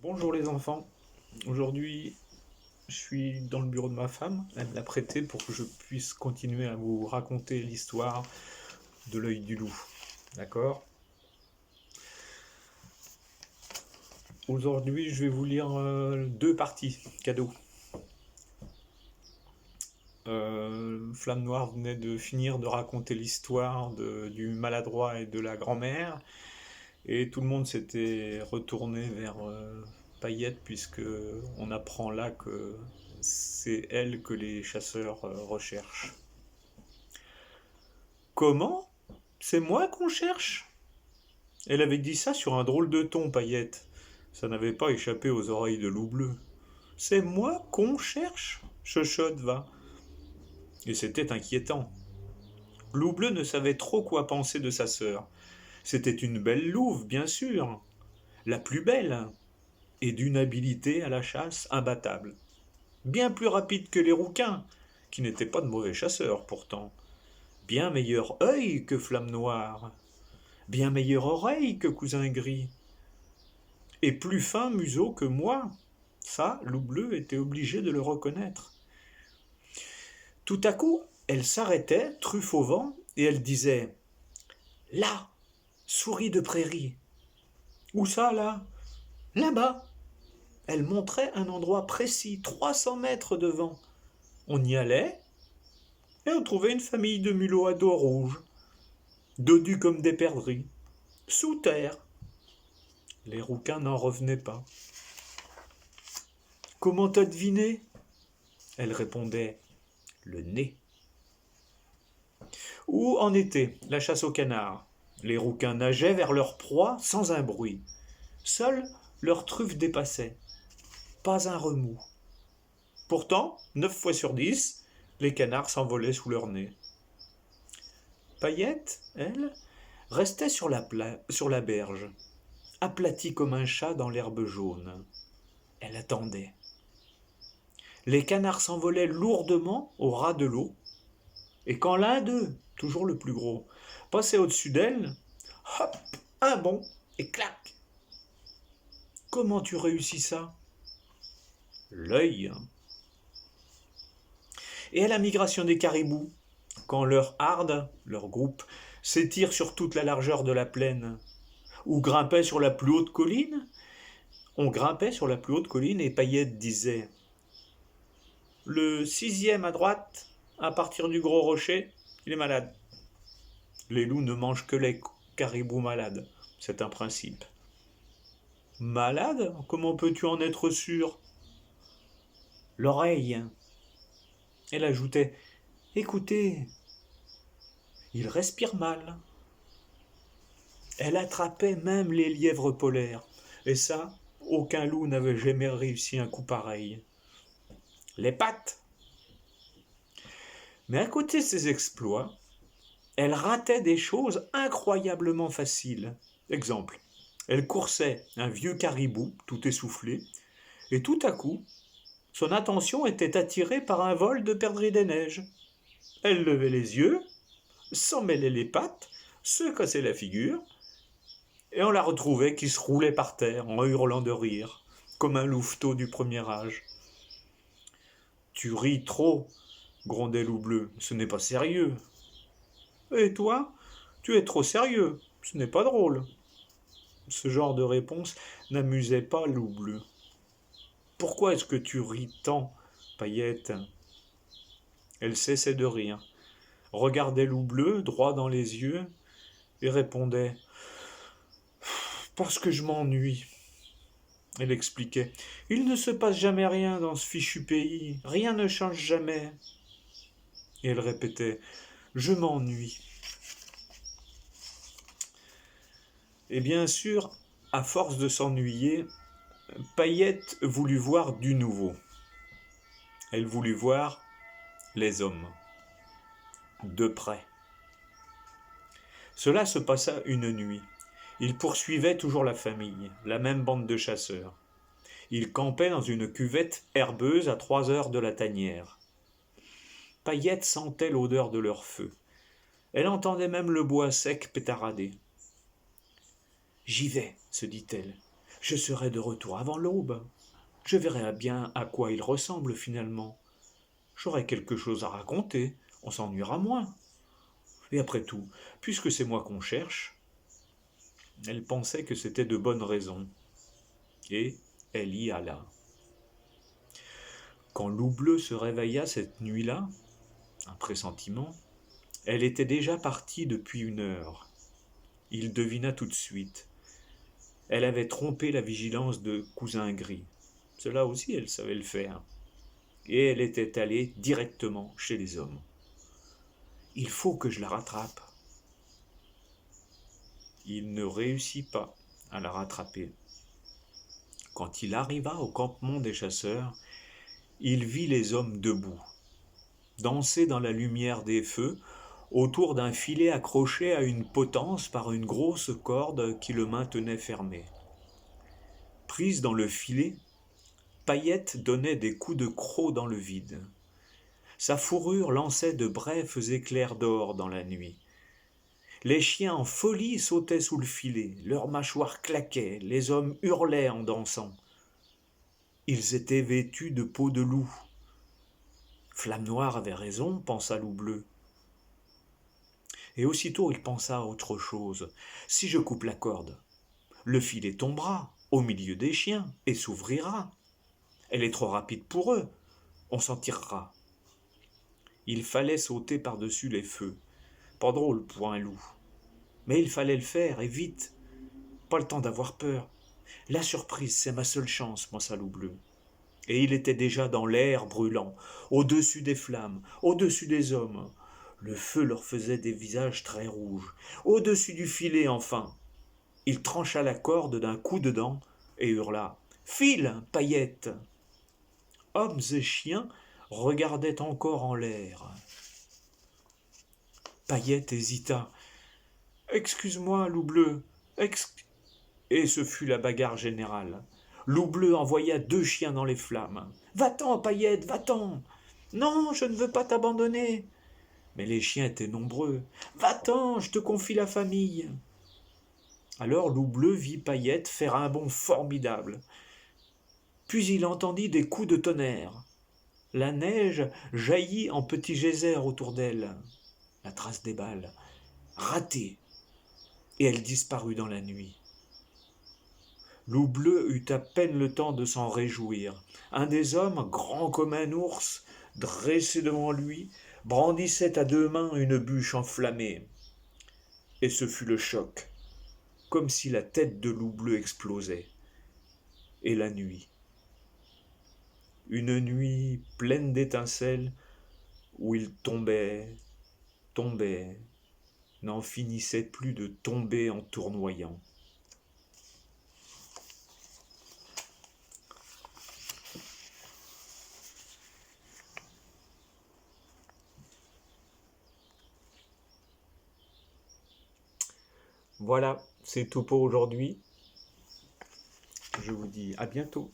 Bonjour les enfants. Aujourd'hui, je suis dans le bureau de ma femme. Elle me l'a prêté pour que je puisse continuer à vous raconter l'histoire de l'œil du loup. D'accord? Aujourd'hui, je vais vous lire deux parties, cadeau. Flamme Noire venait de finir de raconter l'histoire du maladroit et de la grand-mère. Et tout le monde s'était retourné vers Paillette, puisque on apprend là que c'est elle que les chasseurs recherchent. Comment? C'est moi qu'on cherche? Elle avait dit ça sur un drôle de ton, Paillette. Ça n'avait pas échappé aux oreilles de Loup Bleu. C'est moi qu'on cherche? Chuchote va. Et c'était inquiétant. Loup Bleu ne savait trop quoi penser de sa sœur. C'était une belle louve, bien sûr. La plus belle. Et d'une habileté à la chasse imbattable. Bien plus rapide que les rouquins, qui n'étaient pas de mauvais chasseurs pourtant. Bien meilleur œil que Flamme Noire. Bien meilleure oreille que Cousin Gris. Et plus fin museau que moi. Ça, Loup Bleu était obligé de le reconnaître. Tout à coup, elle s'arrêtait, truffe au vent, et elle disait « Là, souris de prairie. »« Où ça, là ?»« Là-bas. » Elle montrait un endroit précis, 300 mètres devant. On y allait, et on trouvait une famille de mulots à dos rouge, dodus comme des perdrix, sous terre. Les rouquins n'en revenaient pas. « Comment t'as deviné ?» Elle répondait « Le nez. » Où en était la chasse au canard? Les rouquins nageaient vers leur proie sans un bruit. Seule leur truffe dépassait. Pas un remous. Pourtant, 9 fois sur 10, les canards s'envolaient sous leur nez. Paillette, elle, restait sur la berge, aplatie comme un chat dans l'herbe jaune. Elle attendait. Les canards s'envolaient lourdement au ras de l'eau, et quand l'un d'eux, toujours le plus gros, passait au-dessus d'elle, hop, un bond, et clac. Comment tu réussis ça? L'œil. Et à la migration des caribous, quand leur harde, leur groupe, s'étire sur toute la largeur de la plaine, ou grimpait sur la plus haute colline, on grimpait sur la plus haute colline et Paillette disait « Le 6e à droite, à partir du gros rocher, il est malade. » Les loups ne mangent que les caribous malades, c'est un principe. Malade? Comment peux-tu en être sûr? L'oreille. Elle ajoutait « Écoutez, il respire mal. » Elle attrapait même les lièvres polaires, et ça, aucun loup n'avait jamais réussi un coup pareil. Les pattes. Mais à côté de ses exploits, elle ratait des choses incroyablement faciles. Exemple, elle coursait un vieux caribou, tout essoufflé, et tout à coup, son attention était attirée par un vol de perdrix des neiges. Elle levait les yeux, s'en mêlait les pattes, se cassait la figure, et on la retrouvait qui se roulait par terre en hurlant de rire, comme un louveteau du premier âge. Tu ris trop, grondait Loup Bleu, ce n'est pas sérieux. Et toi, tu es trop sérieux, ce n'est pas drôle. Ce genre de réponse n'amusait pas Loup Bleu. Pourquoi est-ce que tu ris tant, Paillette? Elle cessait de rire, regardait Loup Bleu droit dans les yeux et répondait « Parce que je m'ennuie. » Elle expliquait « Il ne se passe jamais rien dans ce fichu pays, rien ne change jamais. » Et elle répétait « Je m'ennuie. » Et bien sûr, à force de s'ennuyer, Paillette voulut voir du nouveau. Elle voulut voir les hommes, de près. Cela se passa une nuit. Ils poursuivaient toujours la famille, la même bande de chasseurs. Ils campaient dans une cuvette herbeuse à 3 heures de la tanière. Paillette sentait l'odeur de leur feu. Elle entendait même le bois sec pétarader. « J'y vais, se dit-elle. Je serai de retour avant l'aube. Je verrai bien à quoi il ressemble finalement. J'aurai quelque chose à raconter, on s'ennuiera moins. Et après tout, puisque c'est moi qu'on cherche, elle pensait que c'était de bonnes raisons. Et elle y alla. Quand Loup Bleu se réveilla cette nuit-là, un pressentiment, elle était déjà partie depuis 1 heure. Il devina tout de suite. Elle avait trompé la vigilance de Cousin Gris. Cela aussi, elle savait le faire. Et elle était allée directement chez les hommes. Il faut que je la rattrape. Il ne réussit pas à la rattraper. Quand il arriva au campement des chasseurs, il vit les hommes debout, danser dans la lumière des feux, autour d'un filet accroché à une potence par une grosse corde qui le maintenait fermé. Prise dans le filet, Paillette donnait des coups de croc dans le vide. Sa fourrure lançait de brefs éclairs d'or dans la nuit. Les chiens en folie sautaient sous le filet, leurs mâchoires claquaient, les hommes hurlaient en dansant. Ils étaient vêtus de peau de loup. Flamme Noire avait raison, pensa Loup Bleu. Et aussitôt il pensa à autre chose. Si je coupe la corde, le filet tombera au milieu des chiens et s'ouvrira. Elle est trop rapide pour eux, on s'en tirera. Il fallait sauter par-dessus les feux. Pas drôle pour un loup. Mais il fallait le faire, et vite. Pas le temps d'avoir peur. La surprise, c'est ma seule chance, pensa Loup Bleu. Et il était déjà dans l'air brûlant, au-dessus des flammes, au-dessus des hommes. Le feu leur faisait des visages très rouges. Au-dessus du filet, enfin. Il trancha la corde d'un coup de dent et hurla. File, Paillette! Hommes et chiens regardaient encore en l'air. Paillette hésita. Excuse-moi, Loup Bleu. Et ce fut la bagarre générale. Loup Bleu envoya 2 chiens dans les flammes. Va-t'en, Paillette, va-t'en! Non, je ne veux pas t'abandonner. Mais les chiens étaient nombreux. Va-t'en, je te confie la famille. Alors Loup Bleu vit Paillette faire un bond formidable. Puis il entendit des coups de tonnerre. La neige jaillit en petits geysers autour d'elle. La trace des balles. Ratée. Et elle disparut dans la nuit. Loup Bleu eut à peine le temps de s'en réjouir. Un des hommes, grand comme un ours, dressé devant lui, brandissait à 2 mains une bûche enflammée. Et ce fut le choc, comme si la tête de Loup Bleu explosait. Et la nuit. Une nuit pleine d'étincelles, où il tombait, tombait, n'en finissait plus de tomber en tournoyant. Voilà, c'est tout pour aujourd'hui. Je vous dis à bientôt.